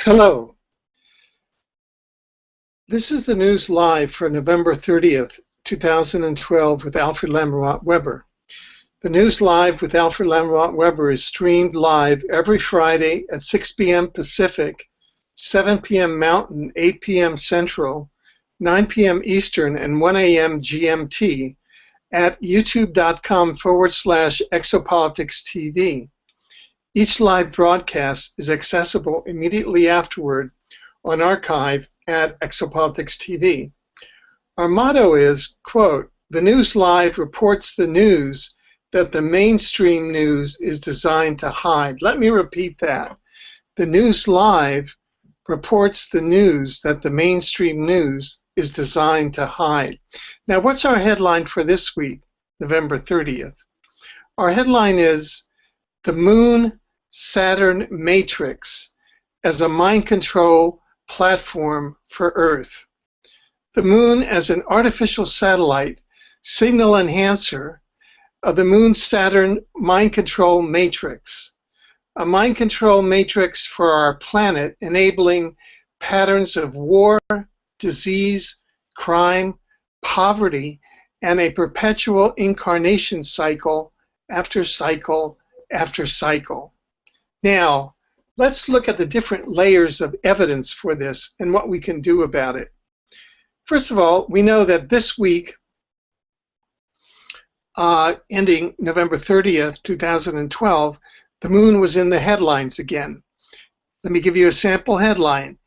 Hello, this is the news live for November 30th, 2012 with Alfred Lamont Weber. The news live with Alfred Lamont Weber is streamed live every Friday at 6 p.m. Pacific, 7 p.m. Mountain, 8 p.m. Central, 9 p.m. Eastern, and 1 a.m. GMT at youtube.com/exopoliticstv. Each live broadcast is accessible immediately afterward on archive at Exopolitics TV. Our motto is, quote, "The news live reports the news that the mainstream news is designed to hide." Let me repeat that. The news live reports the news that the mainstream news is designed to hide. Now, what's our headline for this week, November 30th? Our headline is "The Moon Saturn Matrix as a Mind Control Platform for Earth." The moon as an artificial satellite signal enhancer of the Moon-Saturn mind control matrix. A mind control matrix for our planet, enabling patterns of war, disease, crime, poverty, and a perpetual incarnation cycle after cycle after cycle. Now, let's look at the different layers of evidence for this and what we can do about it. First of all, we know that this week, ending November 30th, 2012, the moon was in the headlines again. Let me give you a sample headline.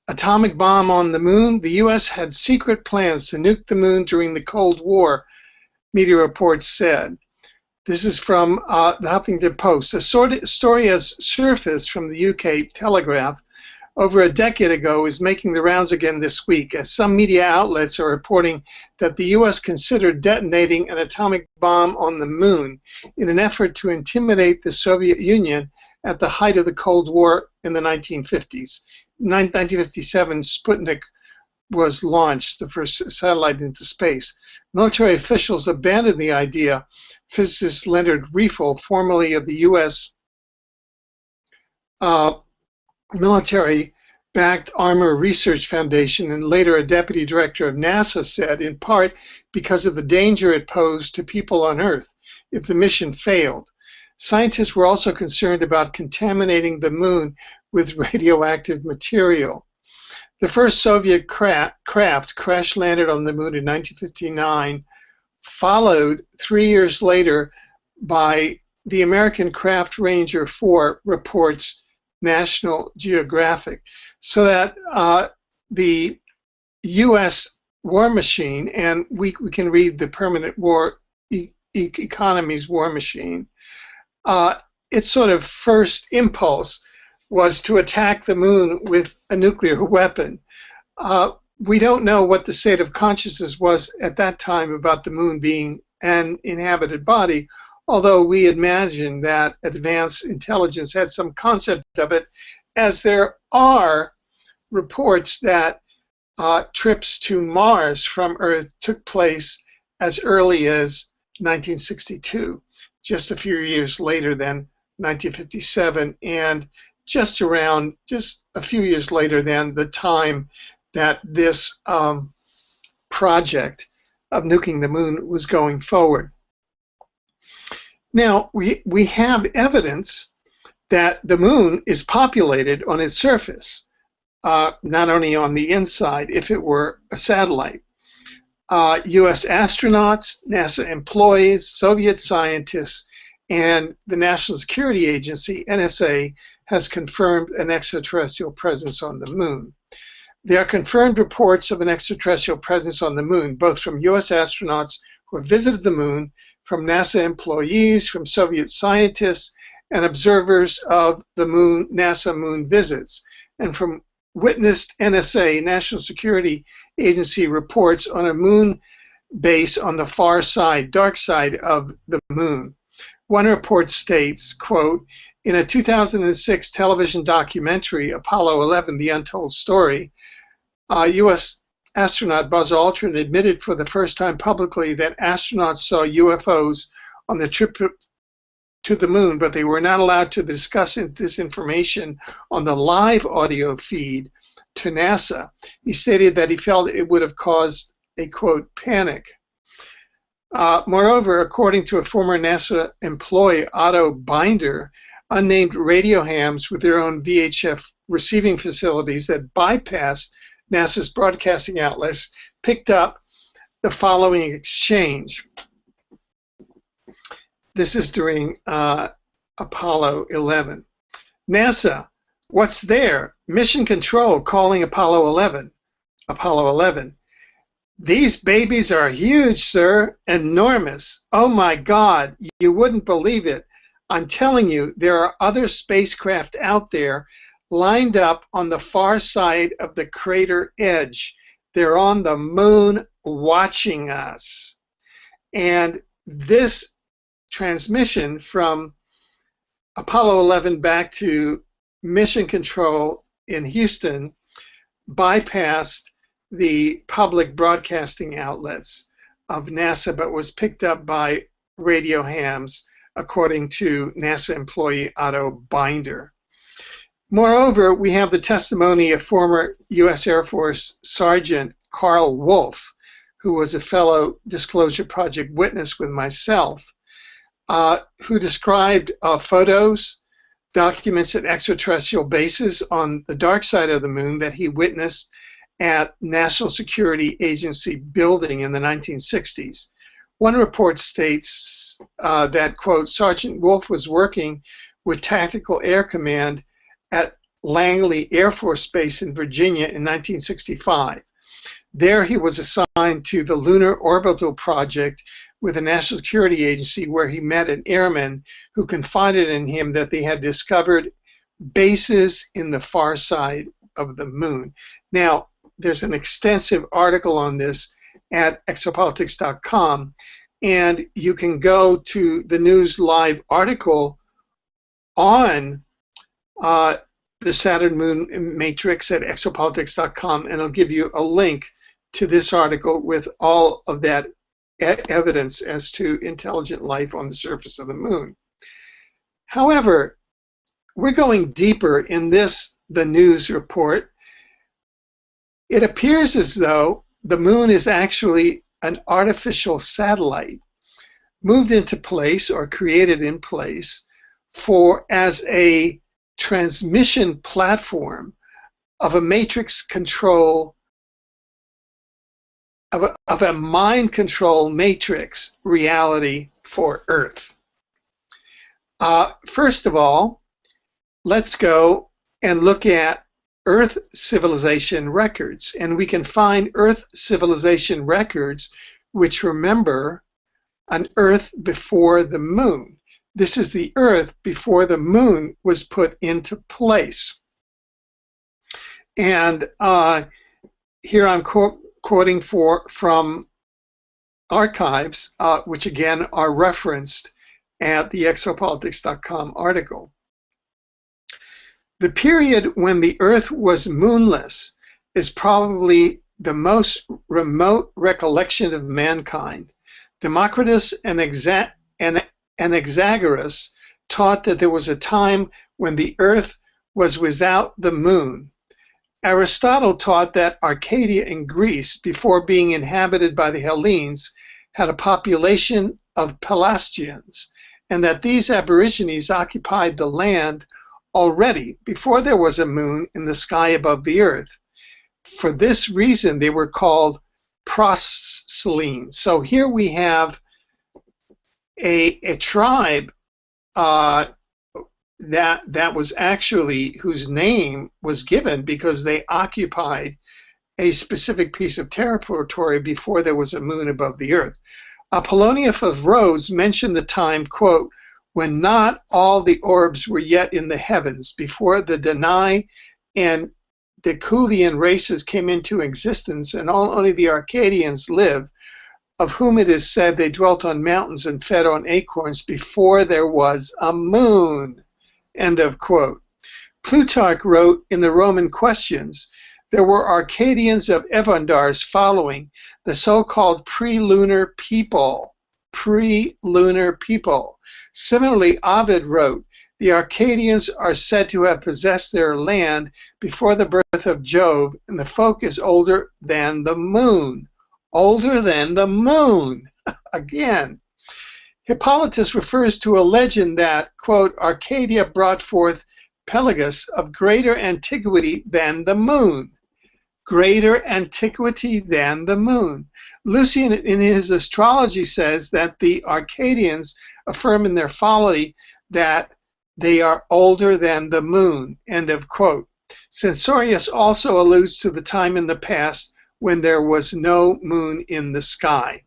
"Atomic bomb on the moon. The U.S. had secret plans to nuke the moon during the Cold War," media reports said. This is from the Huffington Post. A story has surfaced from the UK Telegraph over a decade ago is making the rounds again this week, as some media outlets are reporting that the US considered detonating an atomic bomb on the moon in an effort to intimidate the Soviet Union at the height of the Cold War in the 1950s. In 1957, Sputnik was launched, the first satellite into space. Military officials abandoned the idea. Physicist Leonard Riefel, formerly of the U.S. military-backed Armor Research Foundation and later a deputy director of NASA, said, in part because of the danger it posed to people on Earth if the mission failed. Scientists were also concerned about contaminating the moon with radioactive material. The first Soviet craft crash-landed on the moon in 1959, followed 3 years later by the American craft Ranger 4, reports National Geographic. So that the U.S. war machine, and we can read the Permanent War Economy's War Machine, its sort of first impulse was to attack the moon with a nuclear weapon. We don't know what the state of consciousness was at that time about the moon being an inhabited body, although we imagine that advanced intelligence had some concept of it, as there are reports that trips to Mars from Earth took place as early as 1962, just a few years later than 1957, and just a few years later than the time that this project of nuking the moon was going forward. Now, we have evidence that the moon is populated on its surface, not only on the inside, if it were a satellite. US astronauts, NASA employees, Soviet scientists, and the National Security Agency, NSA, has confirmed an extraterrestrial presence on the moon. There are confirmed reports of an extraterrestrial presence on the moon, both from US astronauts who have visited the moon, from NASA employees, from Soviet scientists, and observers of the NASA moon visits, and from witnessed NSA, National Security Agency, reports on a moon base on the far side, dark side of the moon. One report states, quote, "In a 2006 television documentary, Apollo 11, The Untold Story," U.S. astronaut Buzz Aldrin admitted for the first time publicly that astronauts saw UFOs on the trip to the moon, but they were not allowed to discuss this information on the live audio feed to NASA. He stated that he felt it would have caused a, quote, panic. Moreover, according to a former NASA employee, Otto Binder, unnamed radio hams with their own VHF receiving facilities that bypassed NASA's broadcasting outlets picked up the following exchange. This is during Apollo 11. NASA, what's there? Mission Control calling Apollo 11. Apollo 11. These babies are huge, sir. Enormous. Oh my God, you wouldn't believe it. I'm telling you, there are other spacecraft out there lined up on the far side of the crater edge. They're on the moon watching us. And this transmission from Apollo 11 back to Mission Control in Houston bypassed the public broadcasting outlets of NASA, but was picked up by radio hams, according to NASA employee Otto Binder. Moreover, we have the testimony of former U.S. Air Force Sergeant Carl Wolf, who was a fellow Disclosure Project witness with myself, who described photos, documents at extraterrestrial bases on the dark side of the moon that he witnessed at National Security Agency building in the 1960s. One report states that, quote, Sergeant Wolf was working with Tactical Air Command at Langley Air Force Base in Virginia in 1965. There he was assigned to the Lunar Orbital Project with the National Security Agency, where he met an airman who confided in him that they had discovered bases in the far side of the moon. Now, there's an extensive article on this at exopolitics.com, and you can go to the News Live article on the Saturn moon matrix at exopolitics.com, and I'll give you a link to this article with all of that evidence as to intelligent life on the surface of the moon. However, we're going deeper in the news report. It appears as though the moon is actually an artificial satellite moved into place or created in place as a transmission platform of a matrix control, of a mind control matrix reality for Earth. First of all, let's go and look at Earth civilization records, and we can find Earth civilization records which remember an Earth before the moon. This is the Earth before the moon was put into place. And here I'm quoting from archives, which again are referenced at the exopolitics.com article. The period when the Earth was moonless is probably the most remote recollection of mankind. Democritus and Anaxagoras taught that there was a time when the Earth was without the moon. Aristotle taught that Arcadia in Greece, before being inhabited by the Hellenes, had a population of Pelasgians, and that these aborigines occupied the land already before there was a moon in the sky above the Earth. For this reason, they were called proselynes. So here we have a tribe that was actually, whose name was given because they occupied a specific piece of territory before there was a moon above the Earth. Apollonius of Rhodes mentioned the time, quote, when not all the orbs were yet in the heavens, before the Danai and Deculian races came into existence, and only the Arcadians lived, of whom it is said they dwelt on mountains and fed on acorns before there was a moon. End of quote. Plutarch wrote in the Roman Questions, there were Arcadians of Evandars following, the so-called pre-lunar people. pre-lunar people. Similarly, Ovid wrote, the Arcadians are said to have possessed their land before the birth of Jove, and the folk is older than the moon. Older than the moon. Again. Hippolytus refers to a legend that, quote, Arcadia brought forth Pelagus of greater antiquity than the moon. Greater antiquity than the moon. Lucian, in his astrology, says that the Arcadians affirm in their folly that they are older than the moon, end of quote. Censorius also alludes to the time in the past when there was no moon in the sky.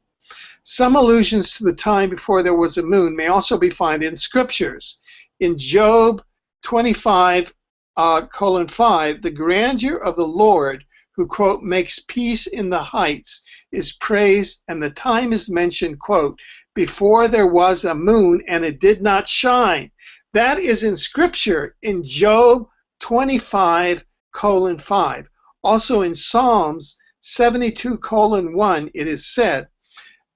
Some allusions to the time before there was a moon may also be found in scriptures. In Job 25:5, the grandeur of the Lord, who, quote, makes peace in the heights, is praised, and the time is mentioned, quote, before there was a moon and it did not shine. That is in scripture in Job 25:5. Also in Psalms 72:1, it is said,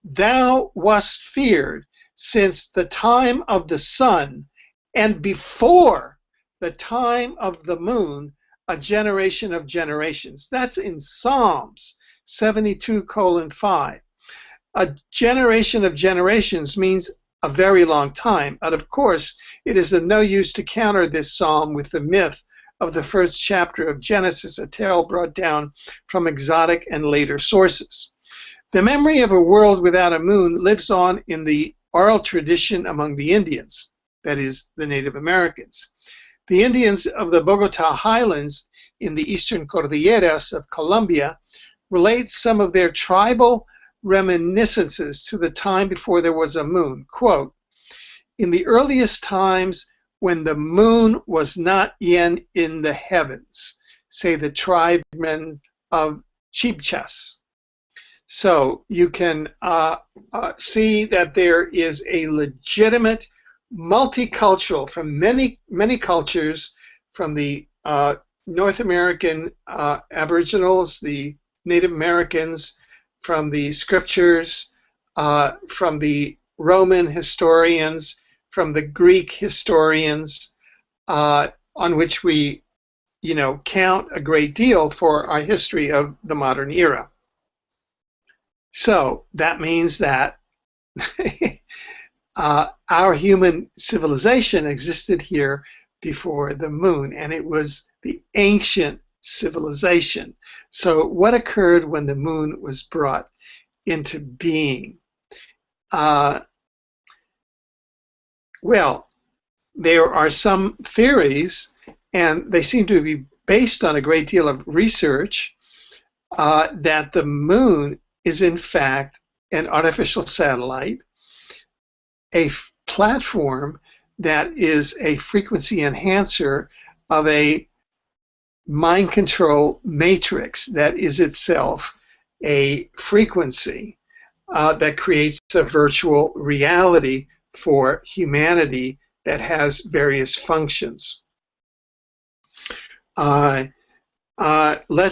thou wast feared since the time of the sun, and before the time of the moon, a generation of generations. That's in Psalms 72:5. A generation of generations means a very long time. And of course, it is of no use to counter this psalm with the myth of the first chapter of Genesis, a tale brought down from exotic and later sources. The memory of a world without a moon lives on in the oral tradition among the Indians, that is, the Native Americans. The Indians of the Bogota highlands in the eastern Cordilleras of Colombia relate some of their tribal reminiscences to the time before there was a moon. Quote, in the earliest times when the moon was not yet in the heavens, say the tribesmen of Chibchas. So you can see that there is a legitimate multicultural from many cultures, from the North American Aboriginals, the Native Americans, from the scriptures, from the Roman historians, from the Greek historians, on which we, count a great deal for our history of the modern era. So that means that our human civilization existed here before the moon, and it was the ancient civilization. So what occurred when the moon was brought into being? Well, there are some theories, and they seem to be based on a great deal of research, that the moon is in fact an artificial satellite, a platform that is a frequency enhancer of a mind control matrix that is itself a frequency that creates a virtual reality for humanity that has various functions. Let's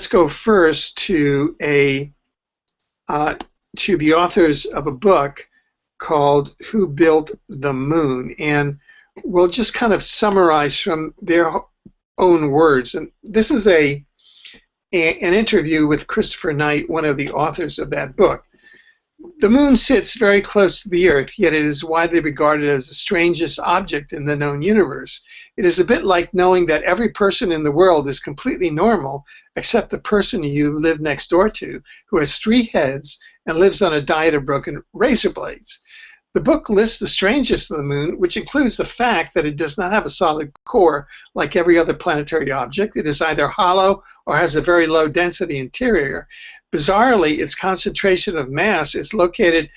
go first to the authors of a book called Who Built the Moon, and we'll just kind of summarize from their own words. And this is an interview with Christopher Knight, one of the authors of that book. The moon sits very close to the Earth, yet it is widely regarded as the strangest object in the known universe. It is a bit like knowing that every person in the world is completely normal, except the person you live next door to, who has 3 heads and lives on a diet of broken razor blades. The book lists the strangest of the moon, which includes the fact that it does not have a solid core like every other planetary object. It is either hollow or has a very low density interior. Bizarrely, its concentration of mass is located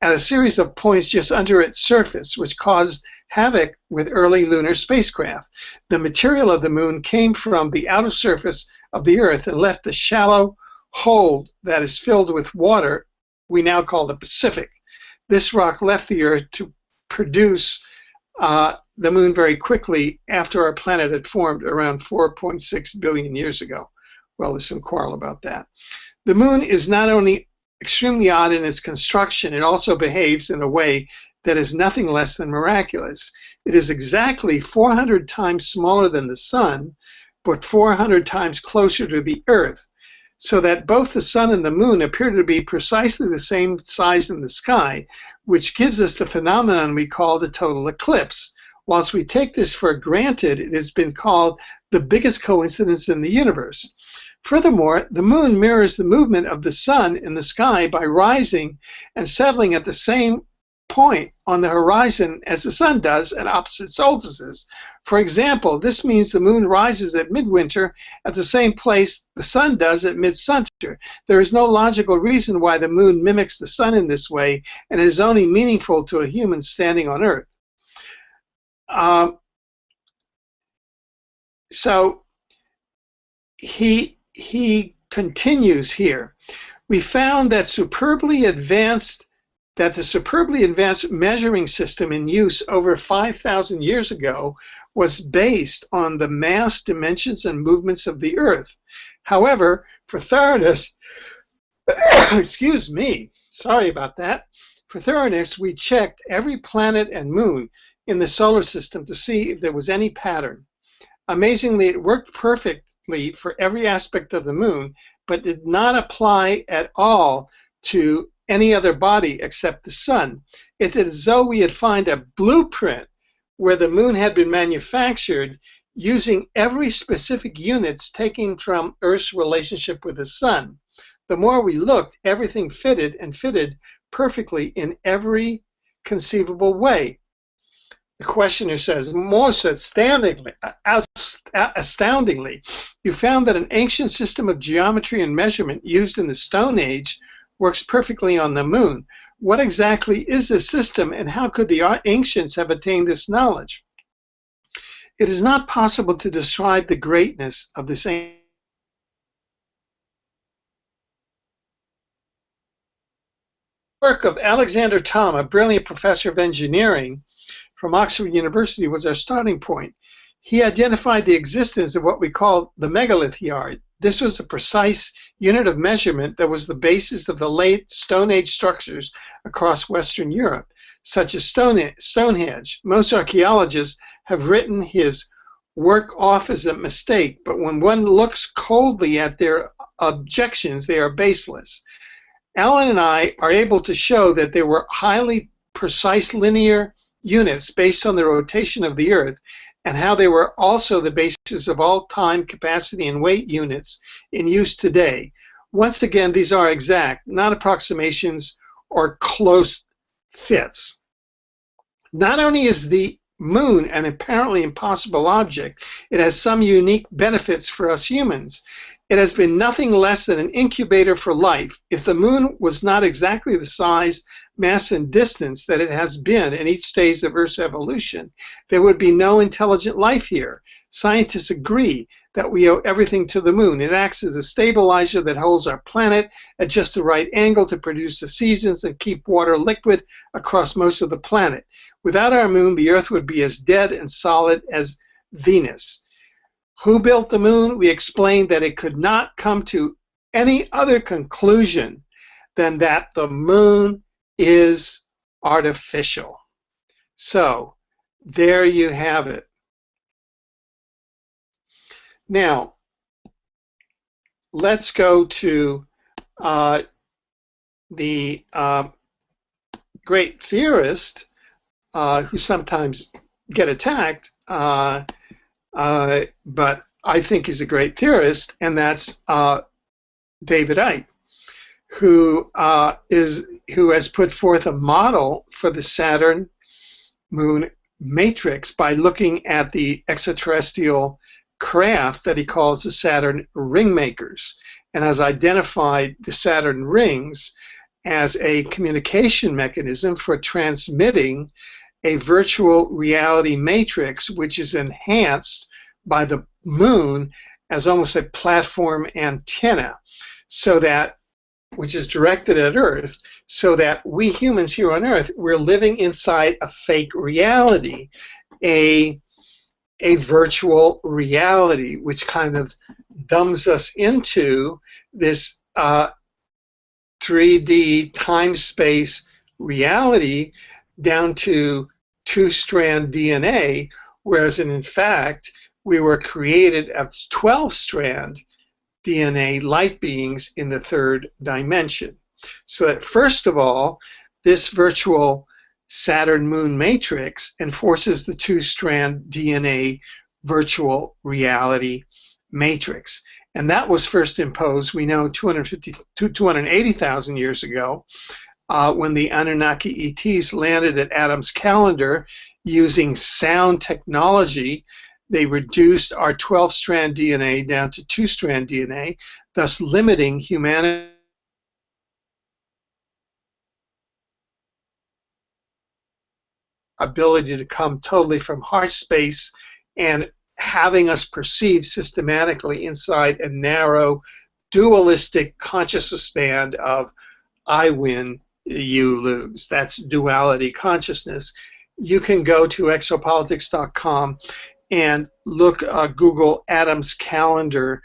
at a series of points just under its surface, which caused havoc with early lunar spacecraft. The material of the moon came from the outer surface of the Earth and left a shallow hole that is filled with water we now call the Pacific. This rock left the Earth to produce the moon very quickly after our planet had formed around 4.6 billion years ago. Well, there's some quarrel about that. The moon is not only extremely odd in its construction, it also behaves in a way that is nothing less than miraculous. It is exactly 400 times smaller than the sun, but 400 times closer to the Earth, so that both the sun and the moon appear to be precisely the same size in the sky, which gives us the phenomenon we call the total eclipse. Whilst we take this for granted, it has been called the biggest coincidence in the universe. Furthermore, the moon mirrors the movement of the sun in the sky by rising and settling at the same point on the horizon as the sun does at opposite solstices. For example, this means the moon rises at midwinter at the same place the sun does at midsummer. There is no logical reason why the moon mimics the sun in this way, and it is only meaningful to a human standing on Earth. So he continues here. We found that the superbly advanced measuring system in use over 5,000 years ago was based on the mass, dimensions, and movements of the Earth. However, for thoroughness, excuse me, sorry about that. For thoroughness, we checked every planet and moon in the solar system to see if there was any pattern. Amazingly, it worked perfectly for every aspect of the moon, but did not apply at all to any other body except the sun. It's as though we had found a blueprint where the moon had been manufactured using every specific units taken from Earth's relationship with the sun. The more we looked, everything fitted perfectly in every conceivable way. The questioner says, most astoundingly, you found that an ancient system of geometry and measurement used in the Stone Age works perfectly on the moon. What exactly is this system, and how could the ancients have attained this knowledge? It is not possible to describe the greatness of this ancient work of Alexander Thom, a brilliant professor of engineering from Oxford University, was our starting point. He identified the existence of what we call the megalith yard. This was a precise unit of measurement that was the basis of the late Stone Age structures across Western Europe, such as Stonehenge. Most archaeologists have written his work off as a mistake, but when one looks coldly at their objections, they are baseless. Alan and I are able to show that there were highly precise linear units based on the rotation of the Earth, and how they were also the basis of all time, capacity, and weight units in use today. Once again, these are exact, not approximations or close fits. Not only is the moon an apparently impossible object, it has some unique benefits for us humans. It has been nothing less than an incubator for life. If the moon was not exactly the size, mass, and distance that it has been in each stage of Earth's evolution, there would be no intelligent life here. Scientists agree that we owe everything to the moon. It acts as a stabilizer that holds our planet at just the right angle to produce the seasons and keep water liquid across most of the planet. Without our moon, the Earth would be as dead and solid as Venus. Who built the moon? We explained that it could not come to any other conclusion than that the moon is artificial. So there you have it. Now, let's go to the great theorist who sometimes get attacked, but I think he's a great theorist, and that's David Icke, who has put forth a model for the Saturn moon matrix by looking at the extraterrestrial craft that he calls the Saturn ring makers, and has identified the Saturn rings as a communication mechanism for transmitting a virtual reality matrix, which is enhanced by the moon as almost a platform antenna, so that, which is directed at Earth, so that we humans here on Earth, we're living inside a fake reality, a virtual reality, which kind of dumbs us into this 3D time-space reality down to two-strand DNA, whereas in fact, we were created as 12-strand DNA light beings in the third dimension. So that first of all, this virtual Saturn moon matrix enforces the two-strand DNA virtual reality matrix. And that was first imposed, we know, 280,000 years ago, when the Anunnaki ETs landed at Adam's calendar using sound technology. They reduced our 12-strand DNA down to two-strand DNA, thus limiting humanity ability to come totally from heart space and having us perceive systematically inside a narrow dualistic consciousness band of I win, you lose. That's duality consciousness. You can go to exopolitics.com and look, Google Adam's Calendar,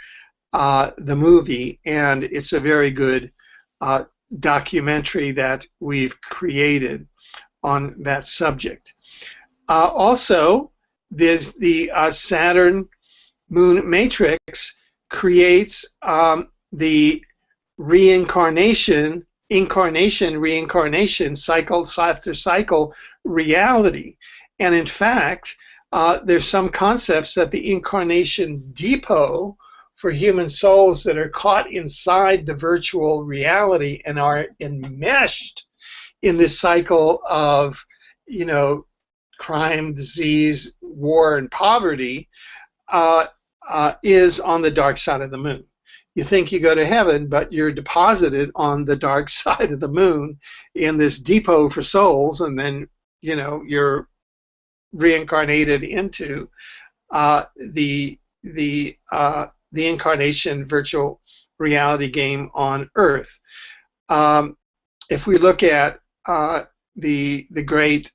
the movie, and it's a very good documentary that we've created on that subject. Also, there's the Saturn moon matrix creates the reincarnation, cycle after cycle reality. And in fact, there's some concepts that the incarnation depot for human souls that are caught inside the virtual reality and are enmeshed in this cycle of, crime, disease, war, and poverty is on the dark side of the moon. You think you go to heaven, but you're deposited on the dark side of the moon in this depot for souls, and then you're reincarnated into the incarnation virtual reality game on Earth. If we look at the great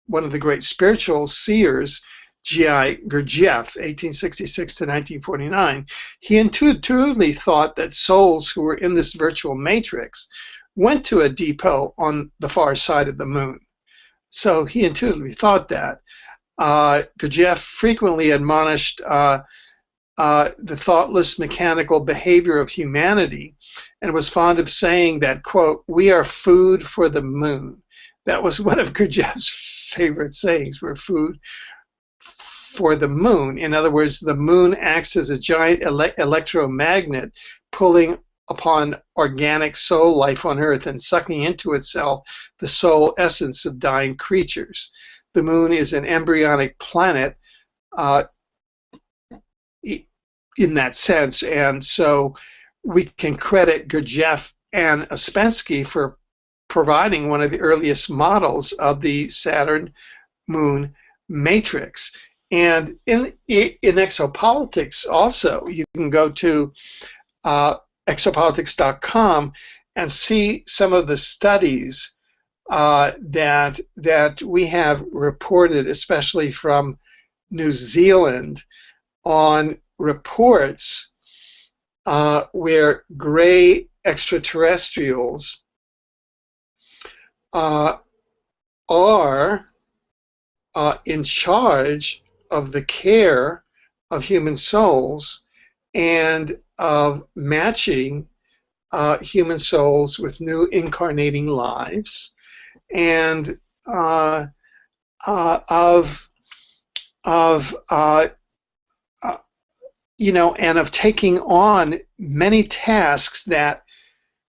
one of the great spiritual seers, G.I. Gurdjieff, 1866 to 1949, he intuitively thought that souls who were in this virtual matrix went to a depot on the far side of the moon. So he intuitively thought that. Gurdjieff frequently admonished the thoughtless mechanical behavior of humanity and was fond of saying that, quote, "we are food for the moon." That was one of Gurdjieff's favorite sayings, we're food for the moon. In other words, the moon acts as a giant electromagnet pulling upon organic soul life on Earth and sucking into itself the soul essence of dying creatures. The moon is an embryonic planet in that sense, and so we can credit Gurdjieff and Ouspensky for providing one of the earliest models of the Saturn moon matrix. And in exopolitics also, you can go to exopolitics.com and see some of the studies that we have reported, especially from New Zealand, on reports where gray extraterrestrials are in charge of the care of human souls and of matching human souls with new incarnating lives, and and of taking on many tasks that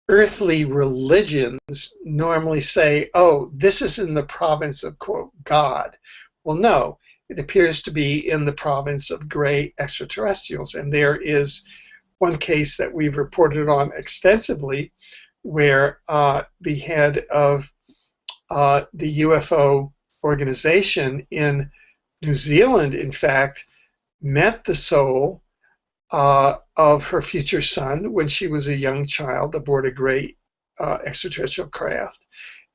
earthly religions normally say, oh, this is in the province of, quote, God. Well, no, it appears to be in the province of gray extraterrestrials. And there is one case that we've reported on extensively where the head of the UFO organization in New Zealand, in fact, met the soul of her future son when she was a young child aboard a great extraterrestrial craft.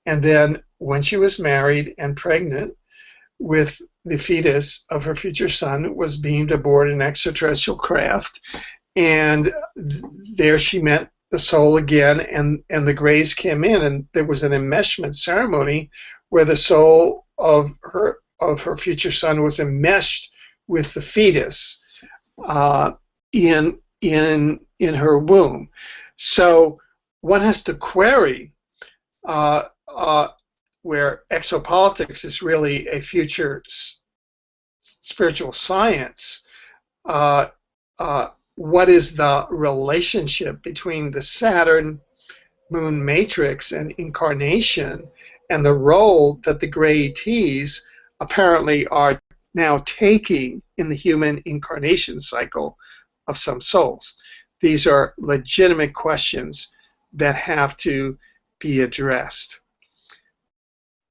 And then when she was married and pregnant with the fetus of her future son, was beamed aboard an extraterrestrial craft. And there she met the soul again, and the grays came in, and there was an enmeshment ceremony where the soul of her future son was enmeshed with the fetus in her womb. So one has to query where exopolitics is really a future spiritual science. What is the relationship between the Saturn moon matrix and incarnation, and the role that the gray ETs apparently are now taking in the human incarnation cycle of some souls? These are legitimate questions that have to be addressed.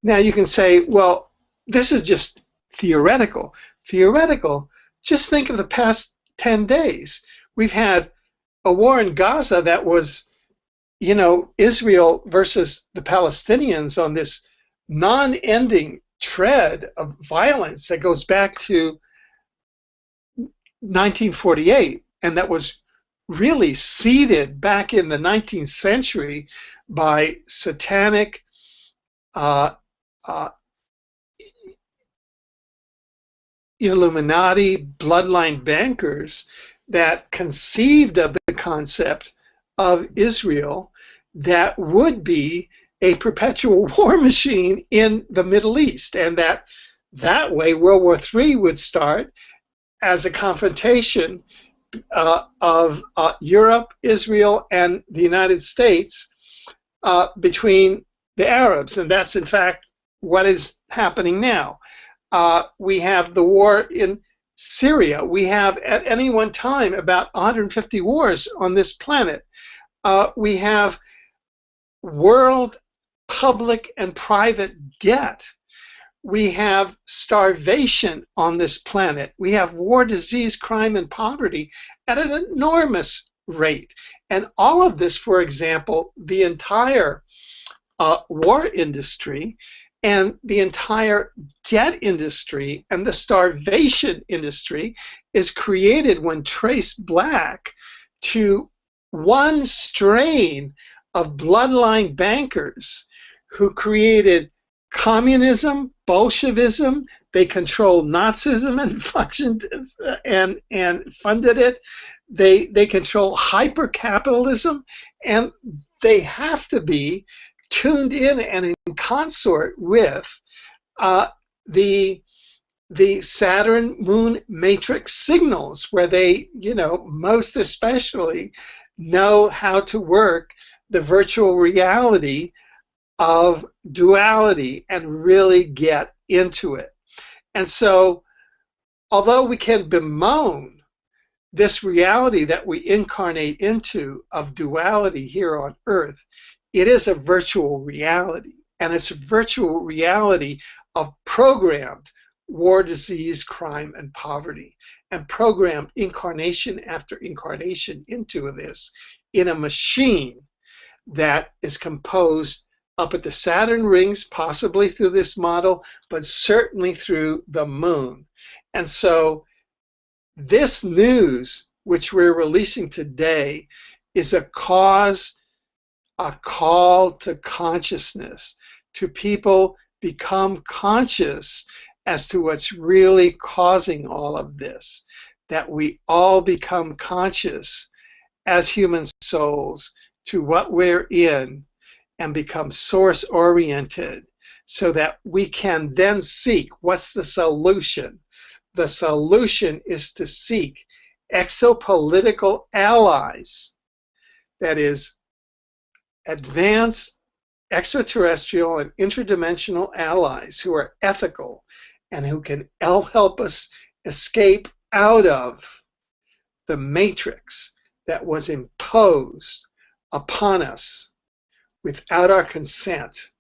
Now you can say, well, this is just theoretical. Theoretical, just think of the past 10 days. We've had a war in Gaza that was, you know, Israel versus the Palestinians on this non-ending tread of violence that goes back to 1948, and that was really seeded back in the 19th century by satanic Illuminati bloodline bankers that conceived of the concept of Israel that would be a perpetual war machine in the Middle East, and that way World War III would start as a confrontation of Europe, Israel, and the United States between the Arabs, and that's in fact what is happening now. We have the war in Syria. We have at any one time about 150 wars on this planet. We have world public and private debt. We have starvation on this planet. We have war, disease, crime, and poverty at an enormous rate. And all of this, for example, the entire war industry and the entire debt industry and the starvation industry is created when traced back to one strain of bloodline bankers who created communism, Bolshevism. They controlled Nazism and functioned and funded it. They control hyper-capitalism, and they have to be tuned in and in consort with the Saturn moon matrix signals, where they, you know, most especially know how to work the virtual reality of duality and really get into it. And so, although we can bemoan this reality that we incarnate into of duality here on Earth, it is a virtual reality, and it's a virtual reality of programmed war, disease, crime, and poverty, and programmed incarnation after incarnation into this in a machine that is composed up at the Saturn rings, possibly through this model, but certainly through the moon. And so this news, which we're releasing today, is a call to consciousness, to people become conscious as to what's really causing all of this, that we all become conscious as human souls to what we're in and become source oriented, so that we can then seek what's the solution. The solution is to seek exopolitical allies, that is, advanced extraterrestrial and interdimensional allies who are ethical and who can help us escape out of the matrix that was imposed upon us without our consent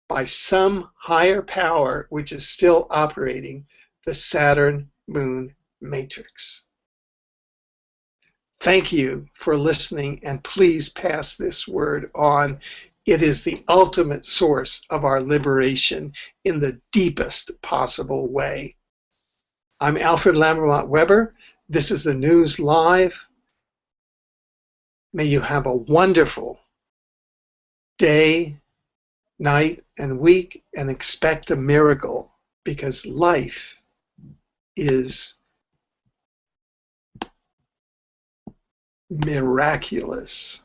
by some higher power which is still operating the Saturn moon matrix. Thank you for listening, and please pass this word on. It is the ultimate source of our liberation in the deepest possible way. I'm Alfred Lambermont Weber. This is the News Live. May you have a wonderful day, night, and week, and expect a miracle, because life is miraculous.